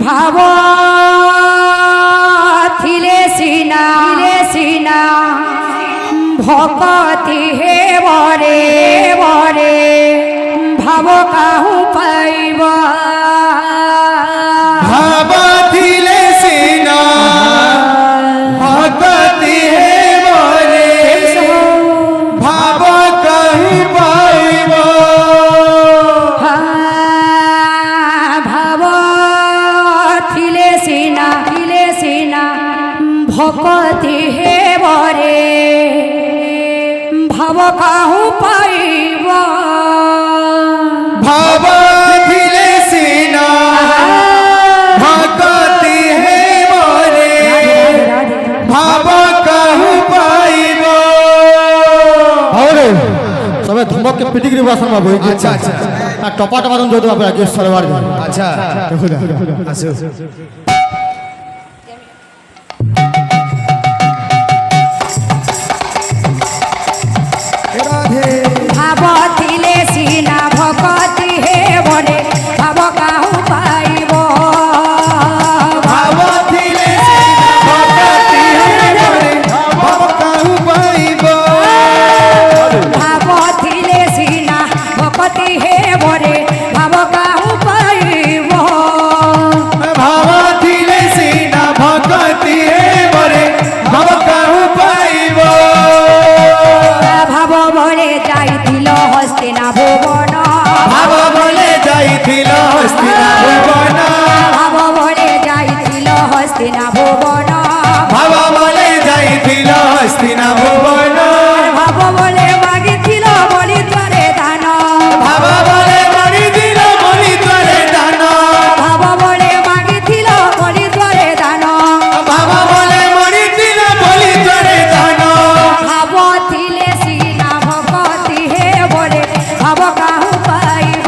ভাব থিলে সিনা ভকতি হে বরে বরে ভাব কাহু পাইব ভাব থিলে সিনা ভকতি হে বরে ভাব কাহু পাইব ভাব থিলে সিনা ভকতি হে বরে ভাব কাহু পাইব ভাব থিলে সিনা ভকতি হে বরে ভাব কাহু পাইব আরে সবে ধমক के पिटिक रे वासन में बोई अच्छा अच्छा टपा टपा दन जो तो आपरा के सरवार दे अच्छा देखो আসো ভাব থিলে সিনা ভকতি হে বরে ভাব কাহু পাইব ভাব থিলে সিনা ভকতি হে বরে ভাব কাহু পাইব ভাব থিলে সিনা ভকতি হে বরে ভাব কাহু পাইব ভাব থিলে সিনা ভকতি হে বরে ভাব কাহু পাইব ভাব বলে যাইছিল হস্তিনা ভুবন ভাব বলে যাইছিল হস্তিনা ভুবন ভাব বলে যাইছিল হস্তিনা ভুবন ভাব বলে যাইছিল হস্তিনা ভুবন ভাব বলে মাগিছিল বলি তোরে দান ভাব বলে মরি দিল মরি তোরে দান ভাব বলে মাগিছিল বলি তোরে দান ভাব বলে মরি দিল মরি তোরে দান ভাব থিলে সিনা ভকতি হে বলে ভাব কাহু পাইব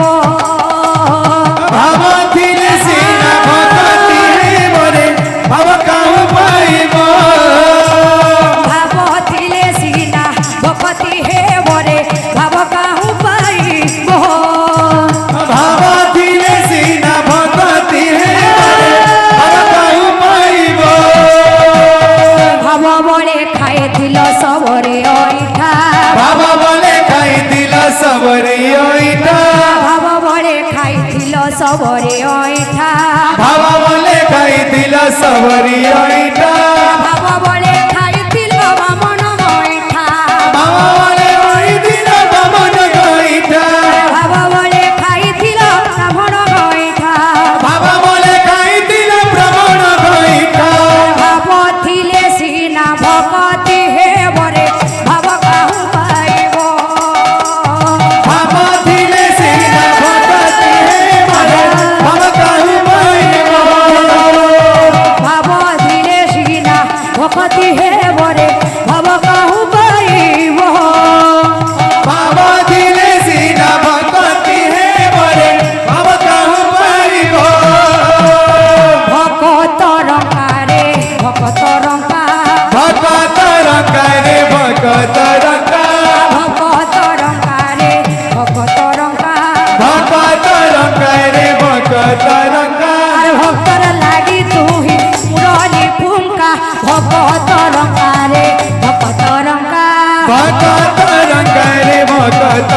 ভাব থিলে সিনা ভকতি হে বরে ভাব কাহু পাইব ভাব থিলে সিনা ভকতি হে বলে ভাব কাহু পাইব ভাব থিলে সিনা ভকতি হে বরে ভাব কাহু পাইব ভাব বলে খাইছিল সবরে ওইঠা ভাব বলে খাইছিল সবরে ওইটা ভাব বলে খাইছিল সবরে ওইঠা ভাব বলে খাইছিল সবরে ওইটা ভাব বলে খাইছিল বামন ওইঠা ভাব বলে ওই দিন বামন গইটা ভাব বলে খাইছিল ব্রাহ্মণ ওইঠা ভাব বলে খাইছিল ব্রাহ্মণ গইটা ভাব থিলে সিনা ভকতি হে বরে ভাব কাহু পাইব ভাব থিলে সিনা ভকতি হে বরে ভাব কাহু পাইব ভাব থিলে সিনা ভকতি হে বরে ভাব কাহু পাইব ভাব থিলে সিনা ভকতি হে বরে ভাব কাহু পাইব ভকত রঙ্কারে ভকত রঙ্কা ভকত রঙ্কারে ভকত রঙ্কা ভকত রঙ্কারে ভকত রঙ্কা ভকত রঙ্কারে ভকত রঙ্কা আর ভক্তর লাগি তুহি মুরলি ফুঙ্কা ভকত রঙ্কারে ভকত রঙ্কা ভকত রঙ্কারে ভকত